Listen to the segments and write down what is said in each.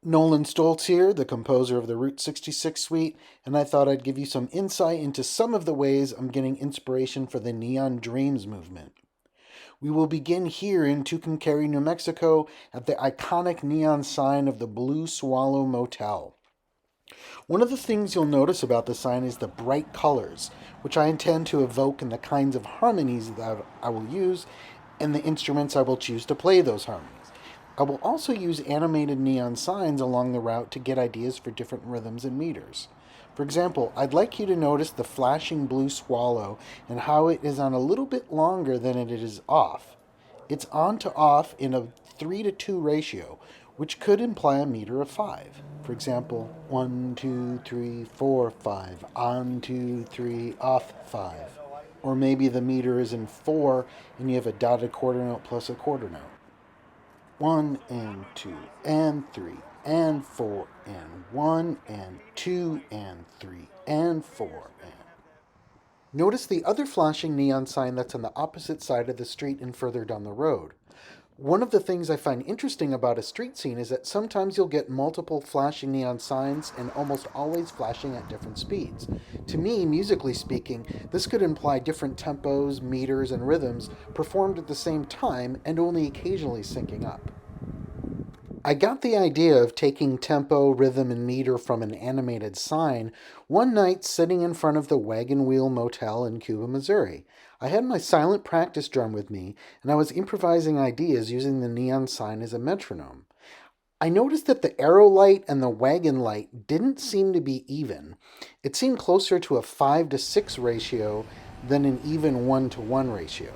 Nolan Stoltz here, the composer of the Route 66 suite, and I thought I'd give you some insight into some of the ways I'm getting inspiration for the Neon Dreams movement. We will begin here in Tucumcari, New Mexico, at the iconic neon sign of the Blue Swallow Motel. One of the things you'll notice about the sign is the bright colors, which I intend to evoke in the kinds of harmonies that I will use and the instruments I will choose to play those harmonies. I will also use animated neon signs along the route to get ideas for different rhythms and meters. For example, I'd like you to notice the flashing blue swallow and how it is on a little bit longer than it is off. It's on to off in a 3 to 2 ratio, which could imply a meter of 5. For example, 1, 2, 3, 4, 5, on 2, 3, off 5. Or maybe the meter is in 4 and you have a dotted quarter note plus a quarter note. 1 and 2 and 3 and 4 and 1 and 2 and 3 and 4 and... Notice the other flashing neon sign that's on the opposite side of the street and further down the road. One of the things I find interesting about a street scene is that sometimes you'll get multiple flashing neon signs and almost always flashing at different speeds. To me, musically speaking, this could imply different tempos, meters, and rhythms performed at the same time and only occasionally syncing up. I got the idea of taking tempo, rhythm, and meter from an animated sign one night sitting in front of the Wagon Wheel Motel in Cuba, Missouri. I had my silent practice drum with me, and I was improvising ideas using the neon sign as a metronome. I noticed that the arrow light and the wagon light didn't seem to be even. It seemed closer to a 5 to 6 ratio than an even 1 to 1 ratio.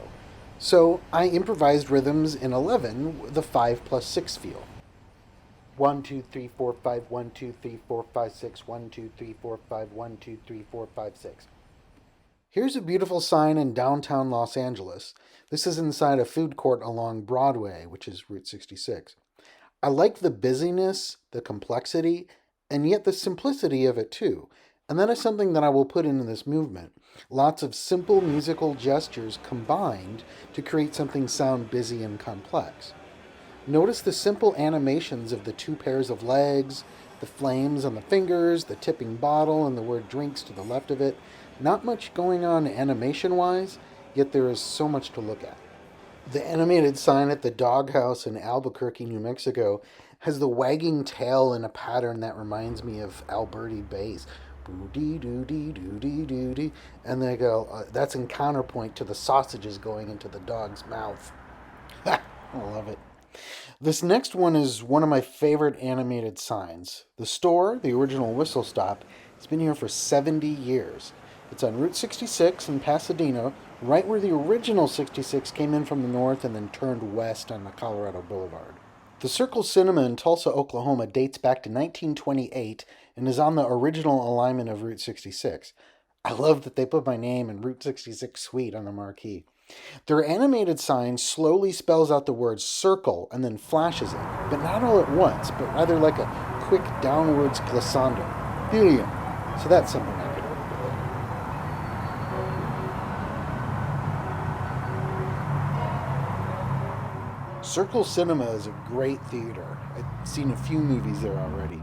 So I improvised rhythms in 11 with a 5 plus 6 feel. 1, 2, 3, 4, 5, 1, 2, 3, 4, 5, 6, 1, 2, 3, 4, 5, 1, 2, 3, 4, 5, 6. Here's a beautiful sign in downtown Los Angeles. This is inside a food court along Broadway, which is Route 66. I like the busyness, the complexity, and yet the simplicity of it too. And that is something that I will put into this movement. Lots of simple musical gestures combined to create something sound busy and complex. Notice the simple animations of the 2 pairs of legs, the flames on the fingers, the tipping bottle, and the word drinks to the left of it. Not much going on animation-wise, yet there is so much to look at. The animated sign at the doghouse in Albuquerque, New Mexico, has the wagging tail in a pattern that reminds me of Alberti bass. Boo-dee-doo-dee-doo-dee-doo-dee. And they go, that's in counterpoint to the sausages going into the dog's mouth. I love it. This next one is one of my favorite animated signs. The store, the original Whistle Stop, has been here for 70 years. It's on Route 66 in Pasadena, right where the original 66 came in from the north and then turned west on the Colorado Boulevard. The Circle Cinema in Tulsa, Oklahoma dates back to 1928 and is on the original alignment of Route 66. I love that they put my name and Route 66 Suite on the marquee. Their animated sign slowly spells out the word circle and then flashes it, but not all at once, but rather like a quick downwards glissando. Helium. So that's something I could work with. Circle Cinema is a great theater. I've seen a few movies there already.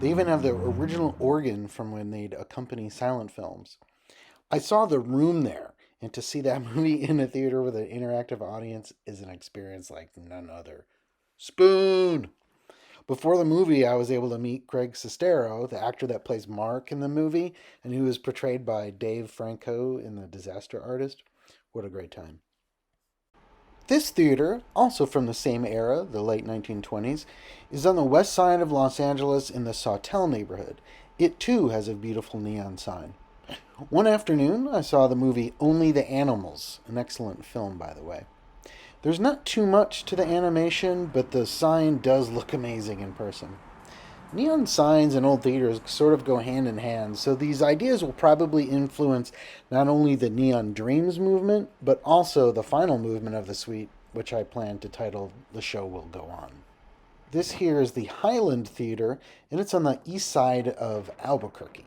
They even have the original organ from when they'd accompany silent films. I saw The Room there. And to see that movie in a theater with an interactive audience is an experience like none other. Spoon! Before the movie, I was able to meet Greg Sestero, the actor that plays Mark in the movie, and who was portrayed by Dave Franco in The Disaster Artist. What a great time. This theater, also from the same era, the late 1920s, is on the west side of Los Angeles in the Sawtelle neighborhood. It too has a beautiful neon sign. One afternoon, I saw the movie Only the Animals, an excellent film, by the way. There's not too much to the animation, but the sign does look amazing in person. Neon signs in old theaters sort of go hand in hand, so these ideas will probably influence not only the Neon Dreams movement, but also the final movement of the suite, which I plan to title The Show Will Go On. This here is the Highland Theater, and it's on the east side of Albuquerque.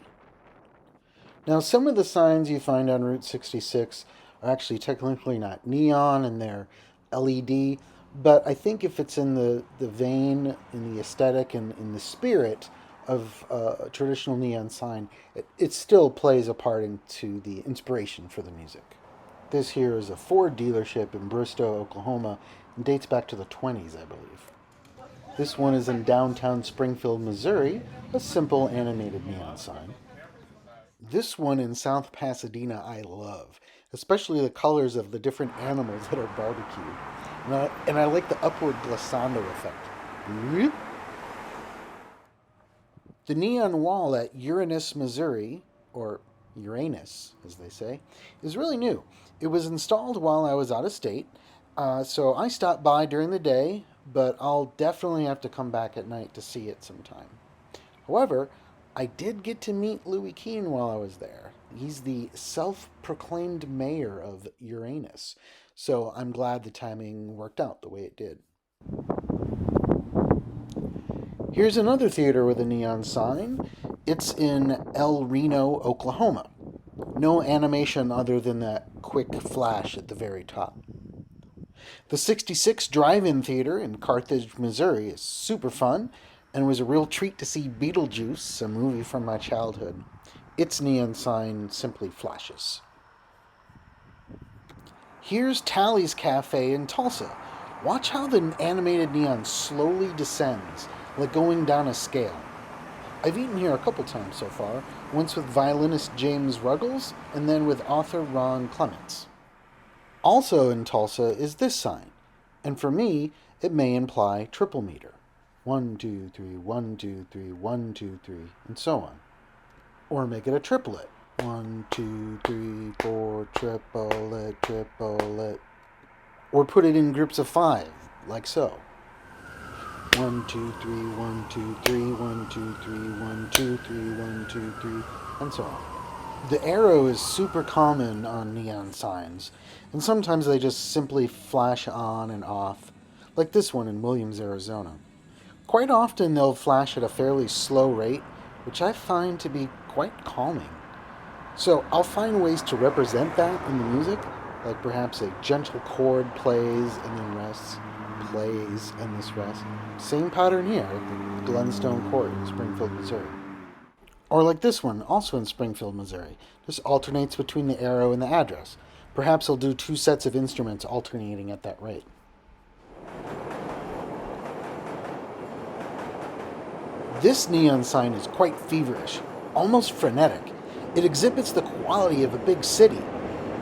Now, some of the signs you find on Route 66 are actually technically not neon and they're LED, But I think if it's in the vein, in the aesthetic, and in the spirit of a traditional neon sign, it still plays a part into the inspiration for the music. This here is a Ford dealership in Bristow, Oklahoma, and dates back to the 20s, I believe. This one is in downtown Springfield, Missouri, a simple animated neon sign. This one in South Pasadena I love, especially the colors of the different animals that are barbecued. And I like the upward glissando effect. The neon wall at Uranus, Missouri, or Uranus, as they say, is really new. It was installed while I was out of state, so I stopped by during the day, but I'll definitely have to come back at night to see it sometime. However, I did get to meet Louis Keene while I was there. He's the self proclaimed mayor of Uranus, so I'm glad the timing worked out the way it did. Here's another theater with a neon sign. It's in El Reno, Oklahoma. No animation other than that quick flash at the very top. The 66 Drive-In Theater in Carthage, Missouri is super fun and was a real treat to see Beetlejuice, a movie from my childhood. Its neon sign simply flashes. Here's Tally's Cafe in Tulsa. Watch how the animated neon slowly descends, like going down a scale. I've eaten here a couple times so far, once with violinist James Ruggles, and then with author Ron Clements. Also in Tulsa is this sign, and for me, it may imply triple meter. 1, 2, 3, 1, 2, 3, 1, 2, 3, and so on. Or make it a triplet. 1, 2, 3, 4, triplet, triplet. Or put it in groups of 5, like so. 1, 2, 3, 1, 2, 3, 1, 2, 3, 1, 2, 3, 1, 2, 3, and so on. The arrow is super common on neon signs, and sometimes they just simply flash on and off, like this one in Williams, Arizona. Quite often they'll flash at a fairly slow rate, which I find to be quite calming. So I'll find ways to represent that in the music, like perhaps a gentle chord plays and then rests, plays and this rests. Same pattern here at the Glenstone Court in Springfield, Missouri. Or like this one, also in Springfield, Missouri. Just alternates between the arrow and the address. Perhaps I'll do 2 sets of instruments alternating at that rate. This neon sign is quite feverish, almost frenetic. It exhibits the quality of a big city.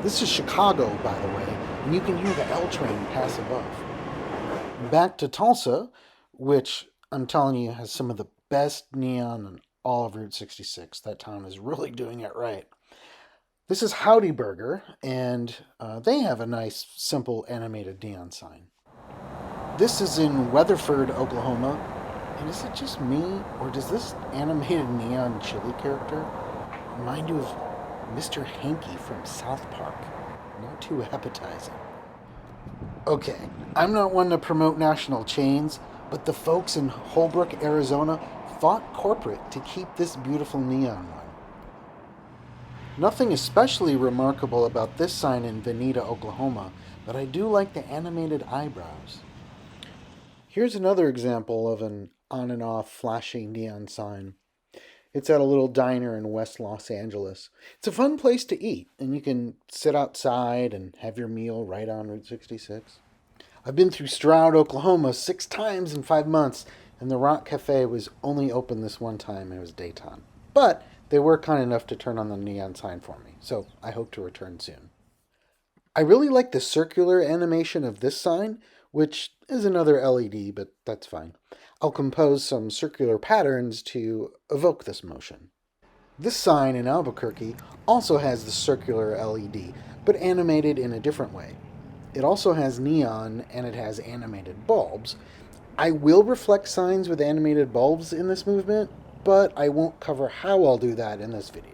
This is Chicago, by the way, and you can hear the L train pass above. Back to Tulsa, which I'm telling you has some of the best neon on all of Route 66. That town is really doing it right. This is Howdy Burger, and they have a nice, simple animated neon sign. This is in Weatherford, Oklahoma. And is it just me, or does this animated neon chili character remind you of Mr. Hanky from South Park? Not too appetizing. Okay, I'm not one to promote national chains, but the folks in Holbrook, Arizona fought corporate to keep this beautiful neon one. Nothing especially remarkable about this sign in Veneta, Oklahoma, but I do like the animated eyebrows. Here's another example of an on and off flashing neon sign. It's at a little diner in West Los Angeles. It's a fun place to eat, and you can sit outside and have your meal right on Route 66. I've been through Stroud, Oklahoma 6 times in 5 months, and the Rock Cafe was only open this one time. It was daytime. But they were kind enough to turn on the neon sign for me, so I hope to return soon. I really like the circular animation of this sign, which is another LED, but that's fine. I'll compose some circular patterns to evoke this motion. This sign in Albuquerque also has the circular LED, but animated in a different way. It also has neon and it has animated bulbs. I will reflect signs with animated bulbs in this movement, but I won't cover how I'll do that in this video.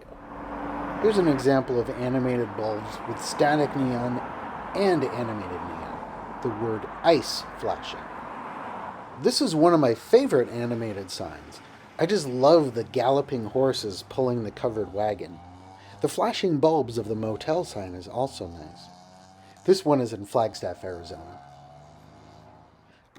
Here's an example of animated bulbs with static neon and animated neon, the word ice flashing. This is one of my favorite animated signs. I just love the galloping horses pulling the covered wagon. The flashing bulbs of the motel sign is also nice. This one is in Flagstaff, Arizona.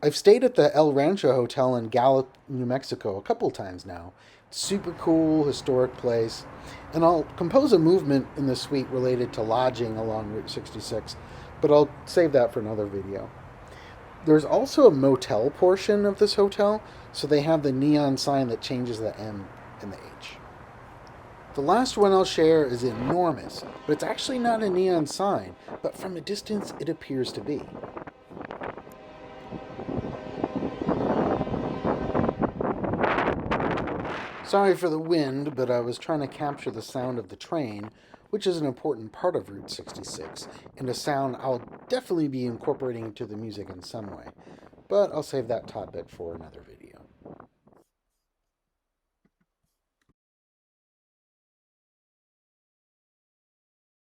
I've stayed at the El Rancho Hotel in Gallup, New Mexico a couple times now. Super cool, historic place. And I'll compose a movement in the suite related to lodging along Route 66, but I'll save that for another video. There's also a motel portion of this hotel, so they have the neon sign that changes the M and the H. The last one I'll share is enormous, but it's actually not a neon sign, but from a distance it appears to be. Sorry for the wind, but I was trying to capture the sound of the train, which is an important part of Route 66, and a sound I'll definitely be incorporating into the music in some way. But I'll save that topic for another video.